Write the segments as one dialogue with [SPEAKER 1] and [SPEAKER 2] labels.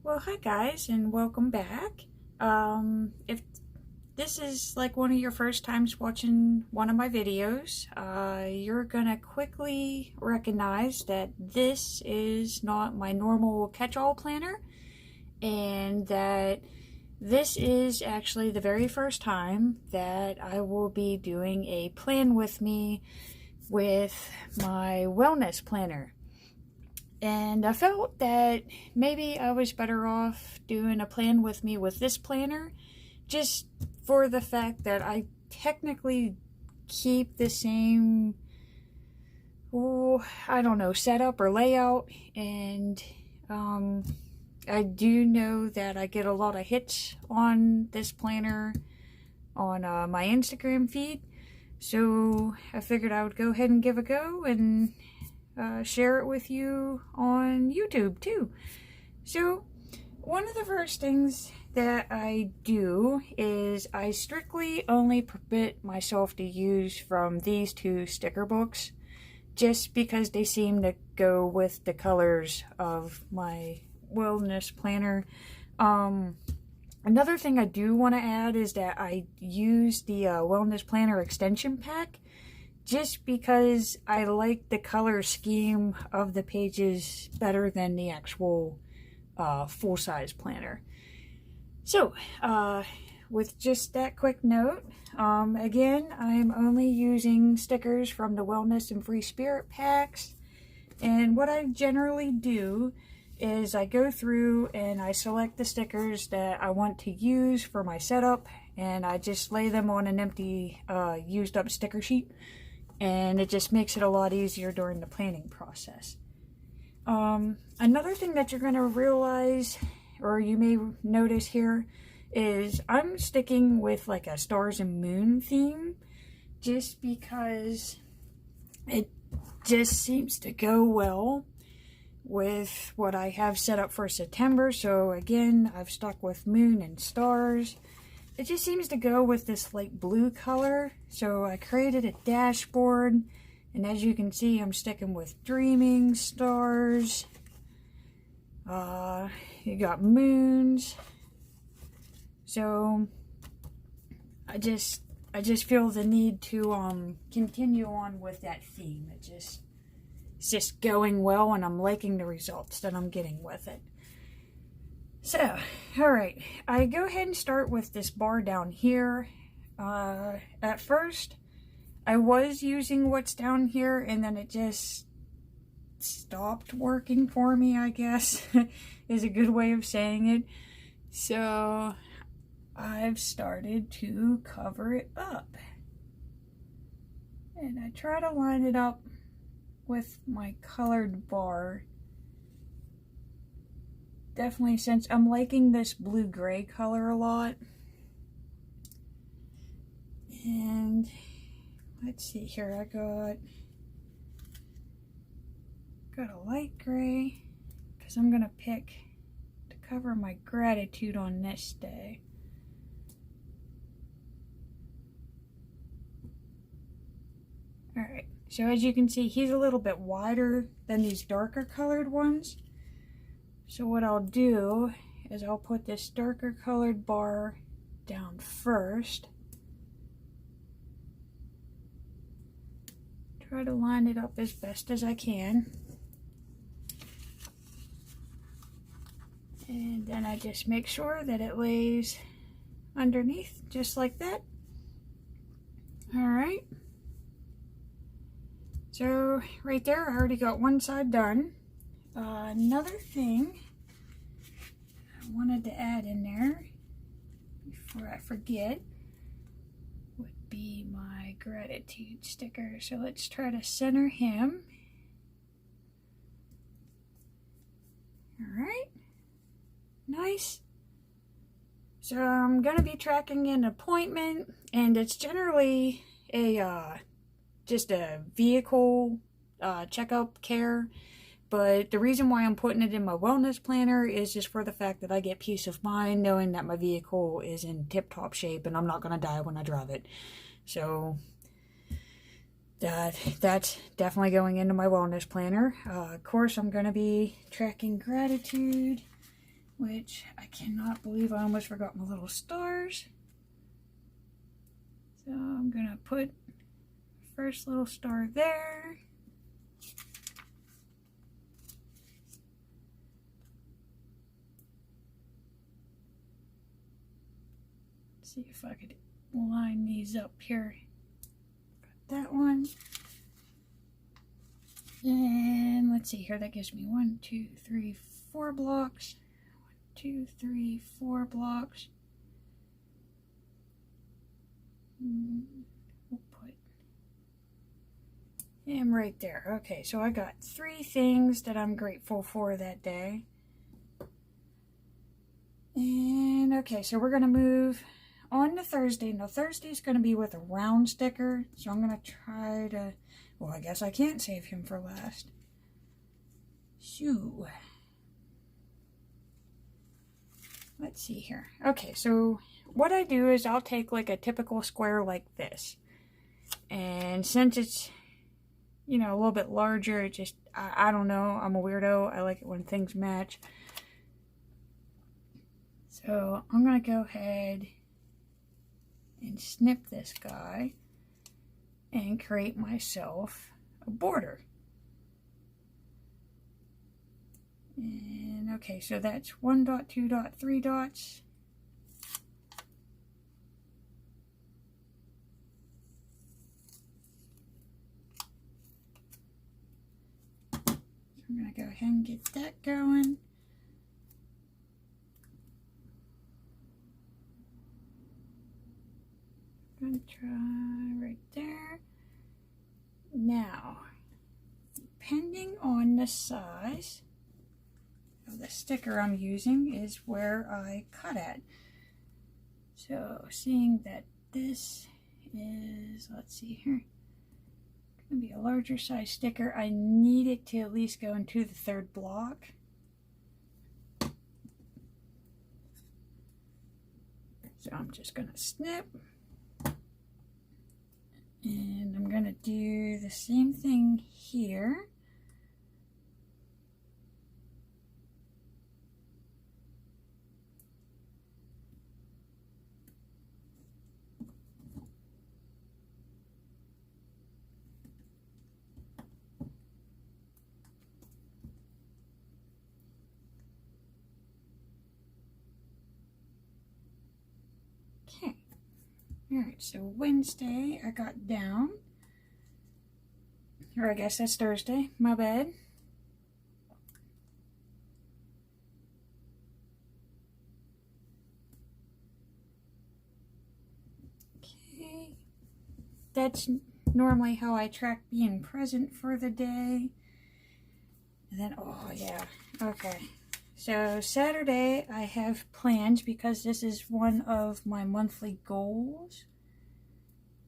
[SPEAKER 1] Well, hi guys, and welcome back. If this is like one of your first times watching one of my videos, you're gonna quickly recognize that this is not my normal catch-all planner, and that this is actually the very first time that I will be doing a plan with me with my wellness planner. And I felt that maybe I was better off doing a plan with me with this planner, just for the fact that I technically keep the same, I don't know, setup or layout. And I do know that I get a lot of hits on this planner on my Instagram feed. So I figured I would go ahead and give a go and share it with you on YouTube too. So one of the first things that I do is I strictly only permit myself to use from these two sticker books, just because they seem to go with the colors of my wellness planner. Another thing I do want to add is that I use the wellness planner extension pack, just because I like the color scheme of the pages better than the actual full-size planner. So, with just that quick note, again, I'm only using stickers from the Wellness and Free Spirit packs. And what I generally do is I go through and I select the stickers that I want to use for my setup, and I just lay them on an empty used up sticker sheet. And it just makes it a lot easier during the planning process. Another thing that you're going to realize, or you may notice here, is I'm sticking with like a stars and moon theme, just because it just seems to go well with what I have set up for September. So again, I've stuck with moon and stars. It just seems to go with this light blue color. So I created a dashboard, and as you can see, I'm sticking with dreaming stars. You got moons. So I just feel the need to continue on with that theme. It's just going well, and I'm liking the results that I'm getting with it. So, alright, I go ahead and start with this bar down here. At first, I was using what's down here, and then it just stopped working for me, I guess, is a good way of saying it. So, I've started to cover it up. And I try to line it up with my colored bar. Definitely, since I'm liking this blue-gray color a lot. And let's see here, I got a light gray, because I'm gonna pick to cover my gratitude on this day. Alright, so as you can see, he's a little bit wider than these darker colored ones. So what I'll do is I'll put this darker colored bar down first. Try to line it up as best as I can. And then I just make sure that it lays underneath, just like that. Alright. So right there, I already got one side done. Another thing I wanted to add in there before I forget would be my gratitude sticker. So let's try to center him. Alright, nice. So I'm going to be tracking an appointment, and it's generally a just a vehicle checkup care. But the reason why I'm putting it in my wellness planner is just for the fact that I get peace of mind knowing that my vehicle is in tip-top shape and I'm not going to die when I drive it. So that's definitely going into my wellness planner. Of course, I'm going to be tracking gratitude which I cannot believe I almost forgot my little stars. So I'm gonna put first little star there. See if I could line these up here. Got that one. And let's see here, that gives me 1, 2, 3, 4 blocks. 1, 2, 3, 4 blocks. We'll put him right there. Okay, so I got 3 things that I'm grateful for that day. And okay, so we're gonna move on to Thursday. Now Thursday's gonna be with a round sticker, so I'm gonna try to, well, I guess I can't save him for last. Shoo. Let's see here. Okay, so what I do is I'll take like a typical square like this. And since it's, you know, a little bit larger, it just, I don't know, I'm a weirdo. I like it when things match. So I'm going to go ahead and snip this guy and create myself a border. And okay, so that's 1 dot, 2 dot, 3 dots. So I'm going to go ahead and get that going. I'm going to try right there. Now, depending on the size of the sticker I'm using is where I cut at. So seeing that this is, let's see here, going to be a larger size sticker, I need it to at least go into the 3rd block. So I'm just going to snip. And I'm going to do the same thing here. Okay. Alright, so Wednesday I got down, or I guess that's Thursday, my bad. Okay, that's normally how I track being present for the day. And then, oh yeah, okay. So Saturday I have plans, because this is one of my monthly goals,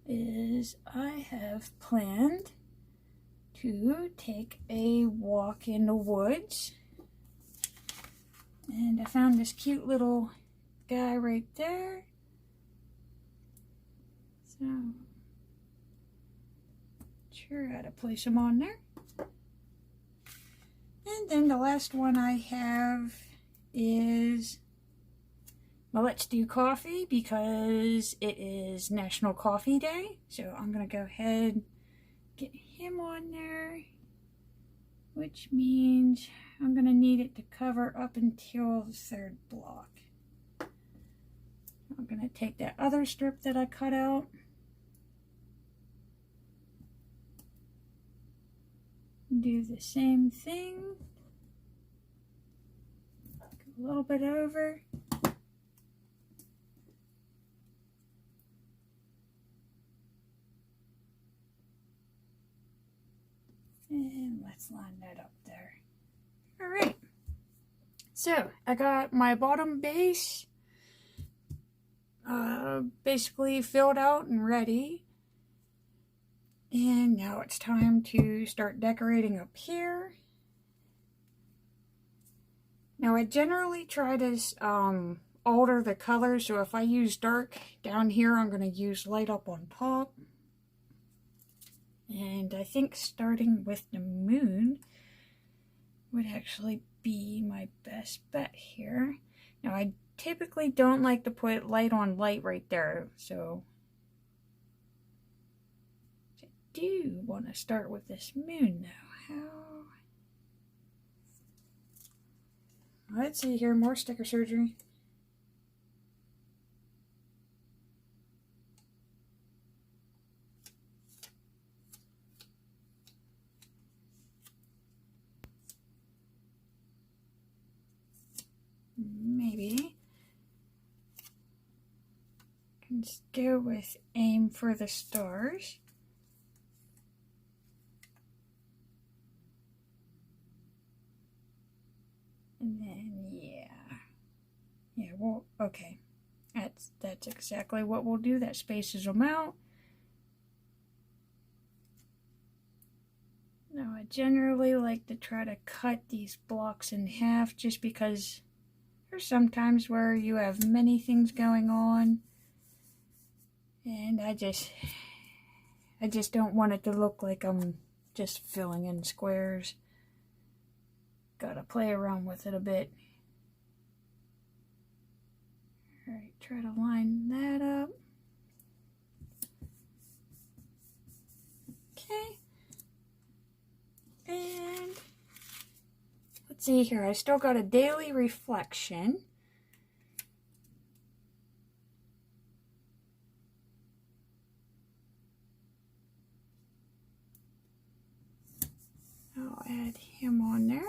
[SPEAKER 1] is I have planned to take a walk in the woods. And I found this cute little guy right there. So, sure how to place him on there. And then the last one I have is, well, let's do coffee, because it is National Coffee Day. So I'm going to go ahead and get him on there, which means I'm going to need it to cover up until the 3rd block. I'm going to take that other strip that I cut out, do the same thing, go a little bit over, and let's line that up there. Alright, so I got my bottom base basically filled out and ready. And now it's time to start decorating up here. Now I generally try to alter the colors, so if I use dark down here, I'm going to use light up on top. And I think starting with the moon would actually be my best bet here. Now, I typically don't like to put light on light right there, so I do want to start with this moon though. Let's see here, more sticker surgery. Maybe can just go with aim for the stars. And then yeah, well, okay, that's exactly what we'll do. That spaces them out. Now I generally like to try to cut these blocks in half just because there's sometimes where you have many things going on, and I just don't want it to look like I'm just filling in squares. Gotta play around with it a bit. Alright, try to line that up. Okay. And let's see here, I still got a daily reflection. I'll add him on there.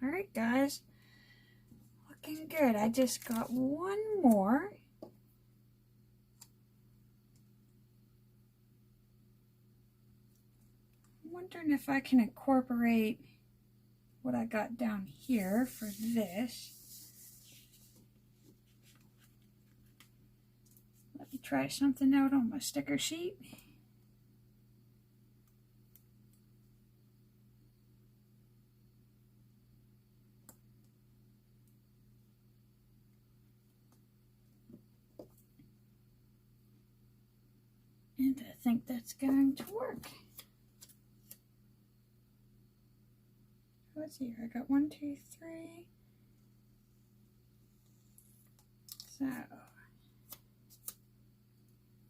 [SPEAKER 1] Alright guys, looking good. I just got one more. I'm wondering if I can incorporate what I got down here for this. Let me try something out on my sticker sheet. And I think that's going to work. Let's see here, I got 1, 2, 3. So,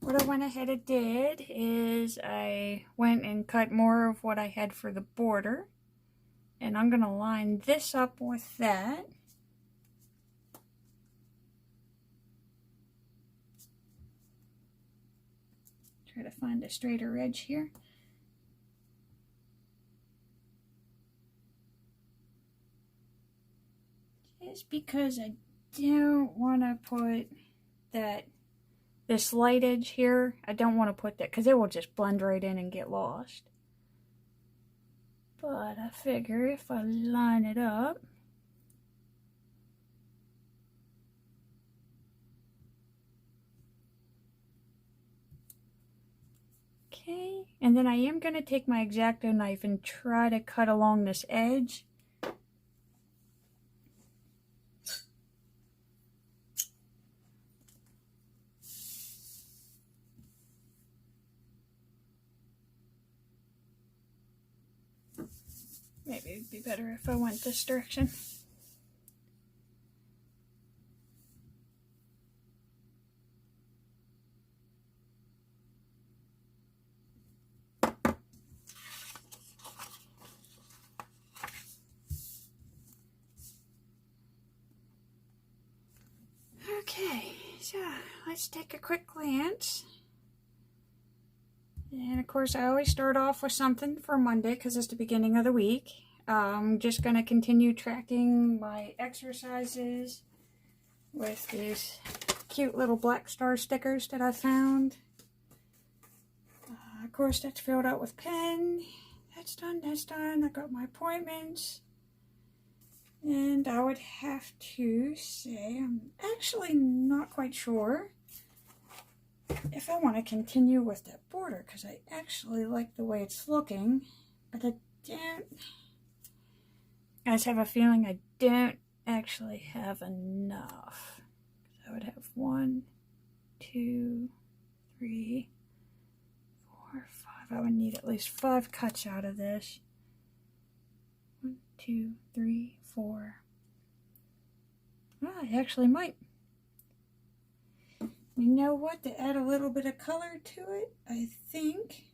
[SPEAKER 1] what I went ahead and did is I went and cut more of what I had for the border. And I'm going to line this up with that. Try to find a straighter edge here. Just because I don't want to put this light edge here, I don't want to put that because it will just blend right in and get lost. But I figure if I line it up, okay, and then I am going to take my X-Acto knife and try to cut along this edge. Maybe it'd be better if I went this direction. Okay, so let's take a quick glance. And of course, I always start off with something for Monday because it's the beginning of the week. I'm just going to continue tracking my exercises with these cute little black star stickers that I found. Of course, that's filled out with pen. That's done, that's done. I got my appointments. And I would have to say, I'm actually not quite sure if I want to continue with that border, because I actually like the way it's looking, but I just have a feeling I don't actually have enough. I would have 1, 2, 3, I would need at least 5 cuts out of this. 1, 2, 3, 4. I actually might. You know what? To add a little bit of color to it, I think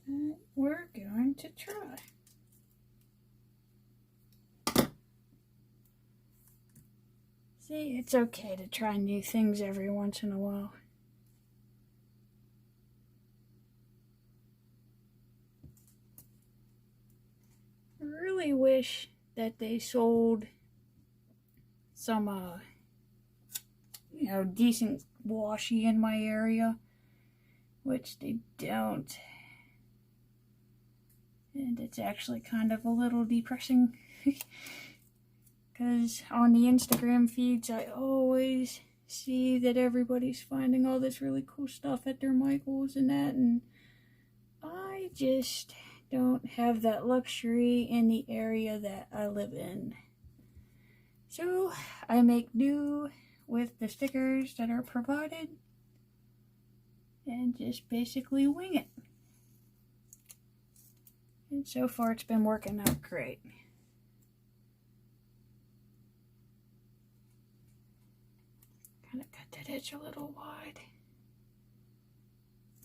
[SPEAKER 1] that we're going to try. See, it's okay to try new things every once in a while. I really wish that they sold some, decent washi in my area, which they don't. And it's actually kind of a little depressing. Because on the Instagram feeds, I always see that everybody's finding all this really cool stuff at their Michaels and that, and I just don't have that luxury in the area that I live in. So I make do with the stickers that are provided and just basically wing it. And so far it's been working out great. Kind of cut that edge a little wide.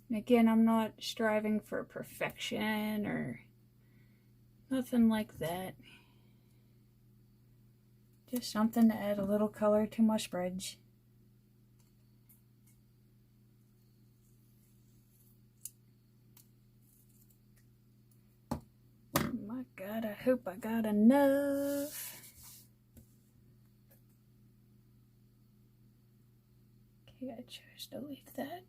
[SPEAKER 1] And again, I'm not striving for perfection or nothing like that. Just something to add a little color to my spreads. My God, I hope I got enough. Okay, I chose to leave that.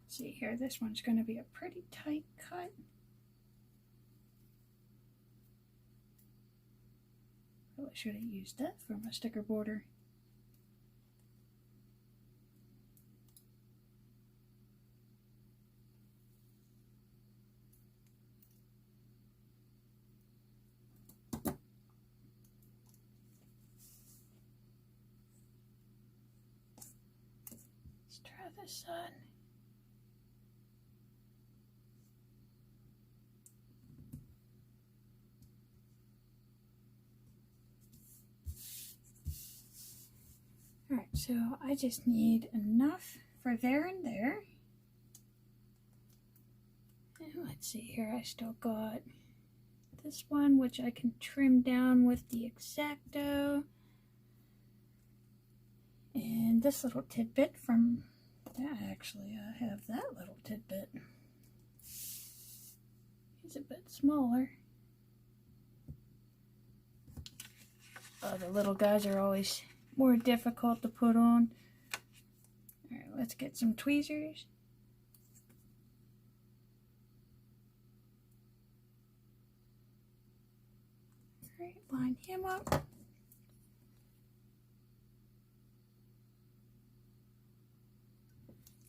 [SPEAKER 1] See here, this one's going to be a pretty tight cut. Probably should have used that for my sticker border. Let's try this side. Alright, so I just need enough for there and there. And let's see here, I still got this one, which I can trim down with the X-Acto. And this little tidbit from, yeah, actually I have that little tidbit. He's a bit smaller. The little guys are always more difficult to put on. Alright, let's get some tweezers. Alright, line him up.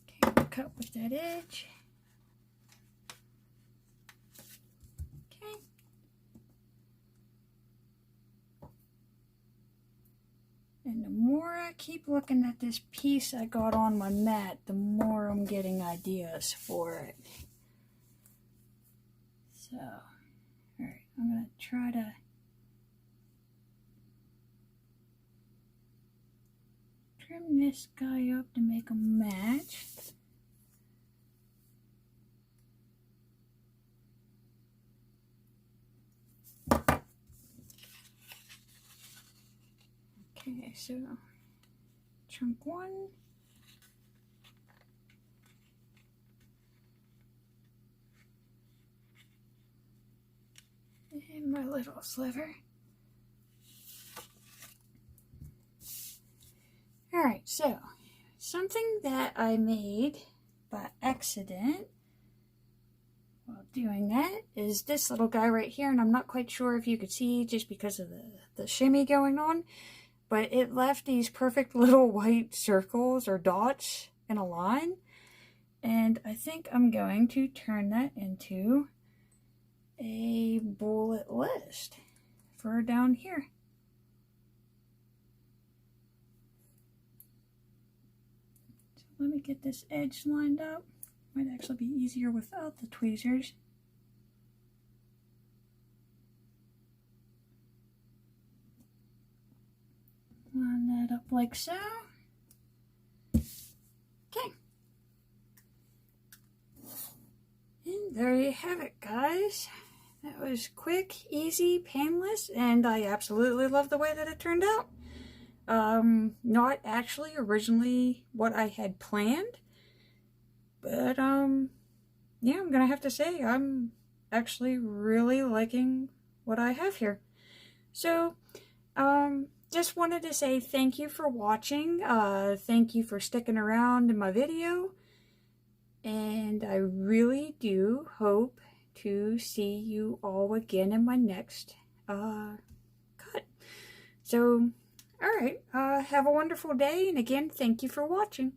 [SPEAKER 1] Okay, we'll cut with that edge. Okay. And the more I keep looking at this piece I got on my mat, the more I'm getting ideas for it. So, alright, I'm going to try to trim this guy up to make them match. Okay, so chunk 1. And my little sliver. Alright, so something that I made by accident while doing that is this little guy right here, and I'm not quite sure if you could see just because of the shimmy going on, but it left these perfect little white circles or dots in a line, and I think I'm going to turn that into a bullet list for down here. let me get this edge lined up. Might actually be easier without the tweezers. Line that up like so. Okay. And there you have it, guys. That was quick, easy, painless, and I absolutely love the way that it turned out. Not actually originally what I had planned, but yeah, I'm gonna have to say I'm actually really liking what I have here. So just wanted to say thank you for watching. Thank you for sticking around in my video, and I really do hope to see you all again in my next cut. So alright, have a wonderful day, and again, thank you for watching.